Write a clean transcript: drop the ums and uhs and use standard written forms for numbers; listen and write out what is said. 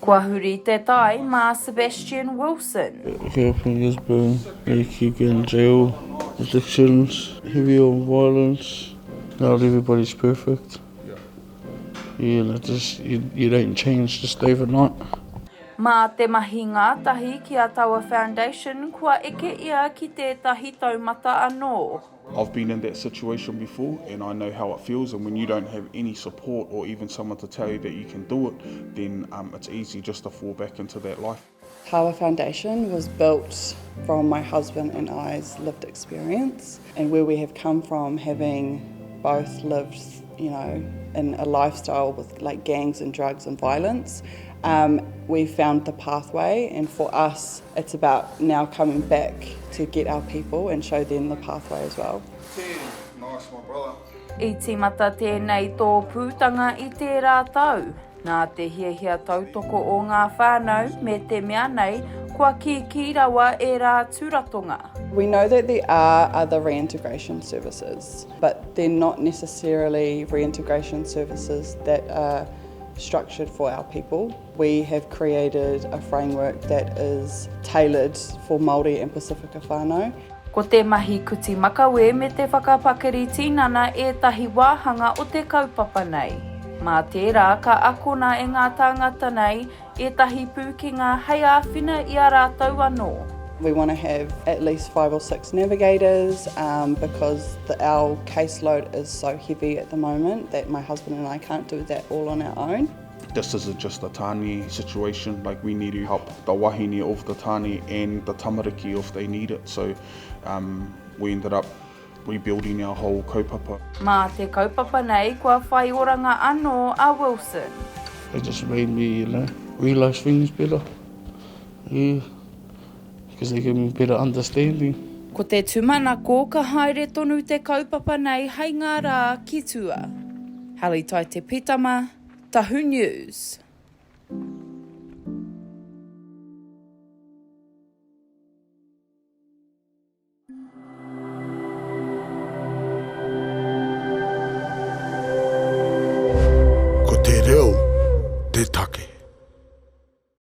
Kua huri te tai mā Sebastian Wilson. Helping has been they keep getting jail, addictions, heavy on violence. Not everybody's perfect. Yeah, you don't change just overnight. Mā te mahi ngātahi ki a Tawa Foundation, kua eke ia ki tētahi taumata anō. I've been in that situation before and I know how it feels, and when you don't have any support or even someone to tell you that you can do it, then it's easy just to fall back into that life. Tawa Foundation was built from my husband and I's lived experience, and where we have come from having both lived, in a lifestyle with like gangs and drugs and violence. We found the pathway, and for us it's about now coming back to get our people and show them the pathway as well. Nice, my brother. I tīmata tēnei tō pūtanga i tērā tau. Nā te hiahia tautoko o ngā whānau me te mea nei, kua ki rawa e rā tūratonga. We know that there are other reintegration services, but they're not necessarily reintegration services that are structured for our people. We have created a framework that is tailored for Māori and Pasifika whānau. Ko te mahi kuti makawe me te whakapakari tinana e tahi wāhanga o te kaupapa nei. Mā tērā ka akona e ngā tāngata nei e tahi pūkinga hei āwhina i a rātau anō. We want to have at least 5 or 6 navigators because our caseload is so heavy at the moment that my husband and I can't do that all on our own. This isn't just a tāne situation, like we need to help the wahine of the tāne and the tamariki if they need it. So we ended up rebuilding our whole kaupapa. Mā te kaupapa nei kua whai oranga anō a Wilson. It just made me, realise things better. Yeah. Because they give me better understanding. Ko te tūmanako ka haere tonu te kaupapa nei hei ngā rā ki tua. Halle Taite-Pitama, Tahu News.